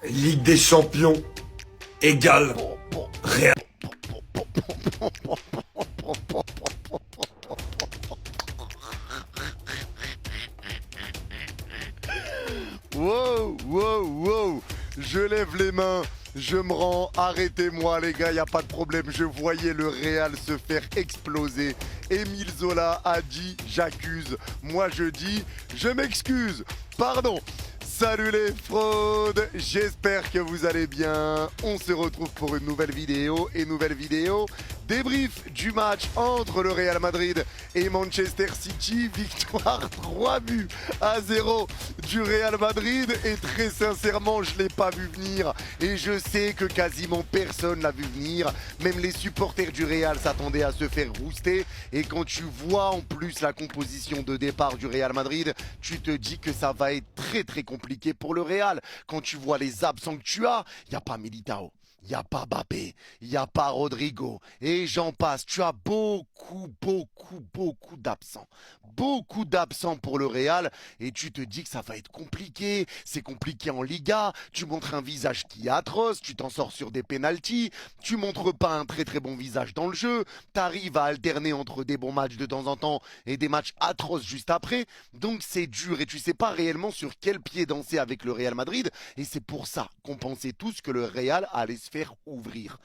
Ligue des Champions égale Real. Wow, wow, wow. Je lève les mains, je me rends, arrêtez-moi les gars, y a pas de problème. Je voyais le Real se faire exploser. Émile Zola a dit j'accuse. Moi je dis je m'excuse. Pardon. Salut les fraudes, j'espère que vous allez bien. On se retrouve pour une nouvelle vidéo débrief du match entre le Real Madrid et Manchester City. Victoire 3-0 du Real Madrid et très sincèrement je l'ai pas vu venir et je sais que quasiment personne l'a vu venir. Même les supporters du Real s'attendaient à se faire rouster et quand tu vois en plus la composition de départ du Real Madrid, tu te dis que ça va être très compliqué pour le Real. Quand tu vois les absents que tu as, il n'y a pas Militao. Il n'y a pas Mbappé, il n'y a pas Rodrigo, et j'en passe. Tu as beaucoup d'absents. Beaucoup d'absents pour le Real, et tu te dis que ça va être compliqué. C'est compliqué en Liga, tu montres un visage qui est atroce, tu t'en sors sur des pénaltys, tu montres pas un très bon visage dans le jeu, tu arrives à alterner entre des bons matchs de temps en temps et des matchs atroces juste après. Donc c'est dur, et tu sais pas réellement sur quel pied danser avec le Real Madrid, et c'est pour ça qu'on pensait tous que le Real allait se faire ouvrir.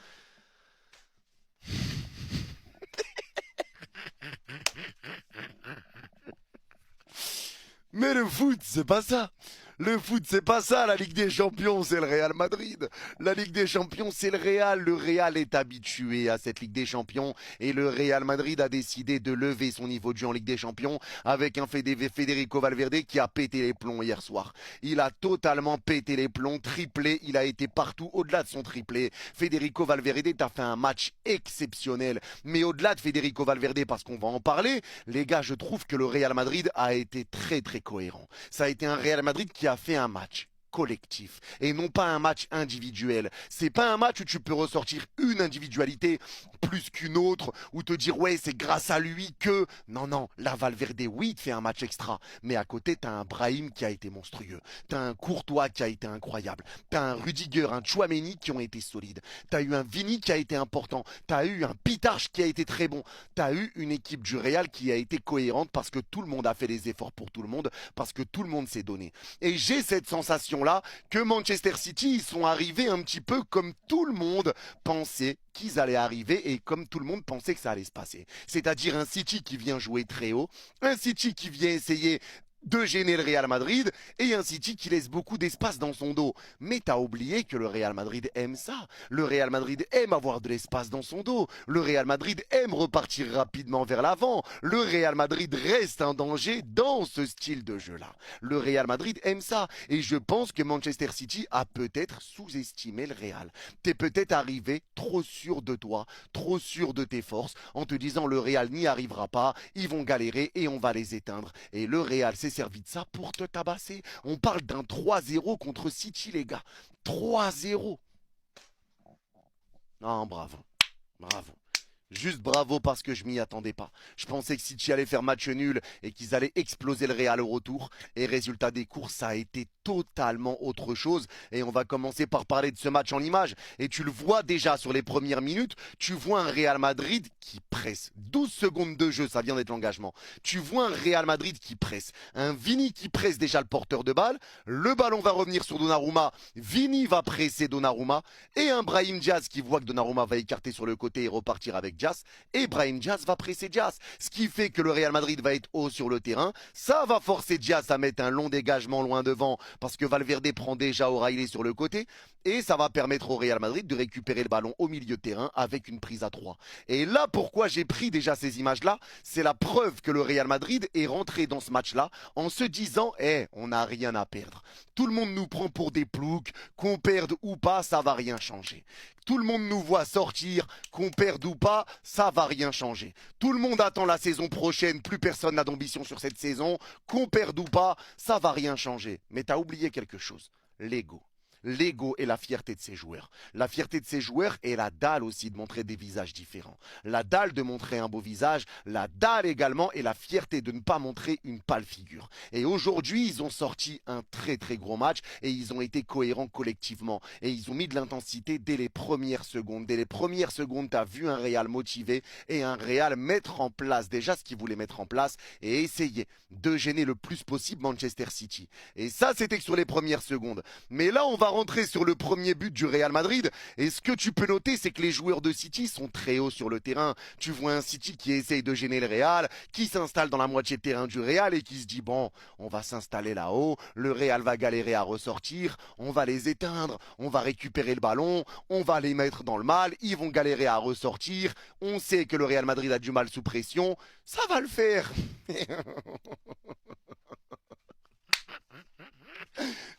Mais le foot, c'est pas ça. Le foot, c'est pas ça. La Ligue des Champions, c'est le Real Madrid. La Ligue des Champions, c'est le Real. Le Real est habitué à cette Ligue des Champions et le Real Madrid a décidé de lever son niveau de jeu en Ligue des Champions avec un Federico Valverde qui a pété les plombs hier soir. Il a totalement pété les plombs, triplé. Il a été partout au-delà de son triplé. Federico Valverde t'a fait un match exceptionnel. Mais au-delà de Federico Valverde, parce qu'on va en parler, les gars, je trouve que le Real Madrid a été très cohérent. Ça a été un Real Madrid qui a fait un match collectif et non pas un match individuel. C'est pas un match où tu peux ressortir une individualité plus qu'une autre ou te dire ouais c'est grâce à lui que... Non, la Valverde oui il te fait un match extra mais à côté t'as un Brahim qui a été monstrueux, t'as un Courtois qui a été incroyable, t'as un Rudiger, un Tchouaméni qui ont été solides, t'as eu un Vini qui a été important, t'as eu un Pitarch qui a été très bon, t'as eu une équipe du Real qui a été cohérente parce que tout le monde a fait les efforts pour tout le monde, parce que tout le monde s'est donné. Et j'ai cette sensation là que Manchester City, ils sont arrivés un petit peu comme tout le monde pensait qu'ils allaient arriver et comme tout le monde pensait que ça allait se passer. C'est-à-dire un City qui vient jouer très haut, un City qui vient essayer de gêner le Real Madrid et un City qui laisse beaucoup d'espace dans son dos. Mais t'as oublié que le Real Madrid aime ça. Le Real Madrid aime avoir de l'espace dans son dos. Le Real Madrid aime repartir rapidement vers l'avant. Le Real Madrid reste un danger dans ce style de jeu-là. Le Real Madrid aime ça. Et je pense que Manchester City a peut-être sous-estimé le Real. T'es peut-être arrivé trop sûr de toi, trop sûr de tes forces, en te disant le Real n'y arrivera pas, ils vont galérer et on va les éteindre. Et le Real s'est servi de ça pour te tabasser. On parle d'un 3-0 contre City, les gars. 3-0. Non, bravo. Bravo. Juste bravo parce que je m'y attendais pas. Je pensais que City allait faire match nul et qu'ils allaient exploser le Real au retour. Et résultat des courses, ça a été totalement autre chose. Et on va commencer par parler de ce match en images. Et tu le vois déjà sur les premières minutes. Tu vois un Real Madrid qui presse. 12 secondes de jeu, ça vient d'être l'engagement. Tu vois un Real Madrid qui presse. Un Vini qui presse déjà le porteur de balle. Le ballon va revenir sur Donnarumma. Vini va presser Donnarumma. Et un Brahim Diaz qui voit que Donnarumma va écarter sur le côté et repartir avec Diaz, et Brahim Diaz va presser Diaz, ce qui fait que le Real Madrid va être haut sur le terrain. Ça va forcer Diaz à mettre un long dégagement loin devant parce que Valverde prend déjà O'Reilly sur le côté et ça va permettre au Real Madrid de récupérer le ballon au milieu de terrain avec une prise à 3. Et là, pourquoi j'ai pris déjà ces images-là, c'est la preuve que le Real Madrid est rentré dans ce match-là en se disant on n'a rien à perdre. Tout le monde nous prend pour des ploucs, qu'on perde ou pas, ça va rien changer. Tout le monde nous voit sortir, qu'on perde ou pas, ça va rien changer. Tout le monde attend la saison prochaine, plus personne n'a d'ambition sur cette saison, qu'on perde ou pas, ça va rien changer. Mais t'as oublié quelque chose, l'ego. l'ego et la fierté de ses joueurs. La fierté de ses joueurs et la dalle aussi de montrer des visages différents. La dalle de montrer un beau visage, la dalle également et la fierté de ne pas montrer une pâle figure. Et aujourd'hui, ils ont sorti un très très gros match et ils ont été cohérents collectivement. Et ils ont mis de l'intensité dès les premières secondes. Dès les premières secondes, tu as vu un Real motivé et un Real mettre en place déjà ce qu'il voulait mettre en place et essayer de gêner le plus possible Manchester City. Et ça, c'était que sur les premières secondes. Mais là, on va rentrer sur le premier but du Real Madrid. Et ce que tu peux noter, c'est que les joueurs de City sont très hauts sur le terrain. Tu vois un City qui essaye de gêner le Real, qui s'installe dans la moitié de terrain du Real et qui se dit bon, on va s'installer là-haut, le Real va galérer à ressortir, on va les éteindre, on va récupérer le ballon, on va les mettre dans le mal, ils vont galérer à ressortir, on sait que le Real Madrid a du mal sous pression, ça va le faire.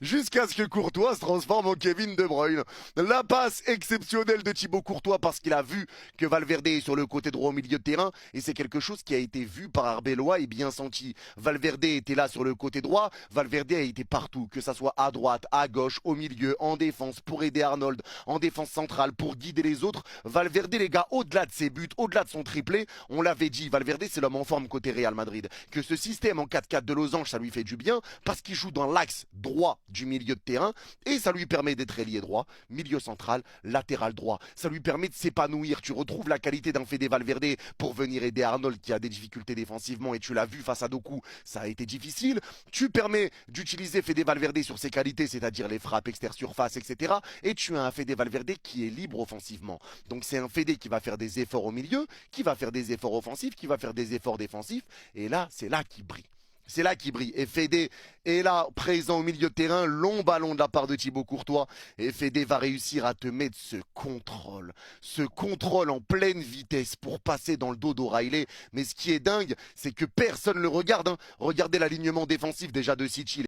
Jusqu'à ce que Courtois se transforme en Kevin De Bruyne. La passe exceptionnelle de Thibaut Courtois parce qu'il a vu que Valverde est sur le côté droit au milieu de terrain et c'est quelque chose qui a été vu par Arbeloa et bien senti. Valverde était là sur le côté droit, Valverde a été partout, que ça soit à droite, à gauche, au milieu, en défense pour aider Arnold, en défense centrale pour guider les autres. Valverde les gars, au-delà de ses buts, au-delà de son triplé, on l'avait dit, Valverde c'est l'homme en forme côté Real Madrid. Que ce système en 4-4 de losange ça lui fait du bien parce qu'il joue dans l'axe droit du milieu de terrain et ça lui permet d'être ailier droit, milieu central, latéral droit. Ça lui permet de s'épanouir. Tu retrouves la qualité d'un Fede Valverde pour venir aider Arnold qui a des difficultés défensivement et tu l'as vu face à Doku, ça a été difficile. Tu permets d'utiliser Fede Valverde sur ses qualités, c'est-à-dire les frappes extérieures-surface, etc. Et tu as un Fede Valverde qui est libre offensivement. Donc c'est un Fede qui va faire des efforts au milieu, qui va faire des efforts offensifs, qui va faire des efforts défensifs. Et là, c'est là qu'il brille. C'est là qu'il brille. Et Fede est là, présent au milieu de terrain, long ballon de la part de Thibaut Courtois. Et Fede va réussir à te mettre ce contrôle en pleine vitesse pour passer dans le dos d'O'Reilly. Mais ce qui est dingue, c'est que personne ne le regarde. Hein. Regardez l'alignement défensif déjà de City.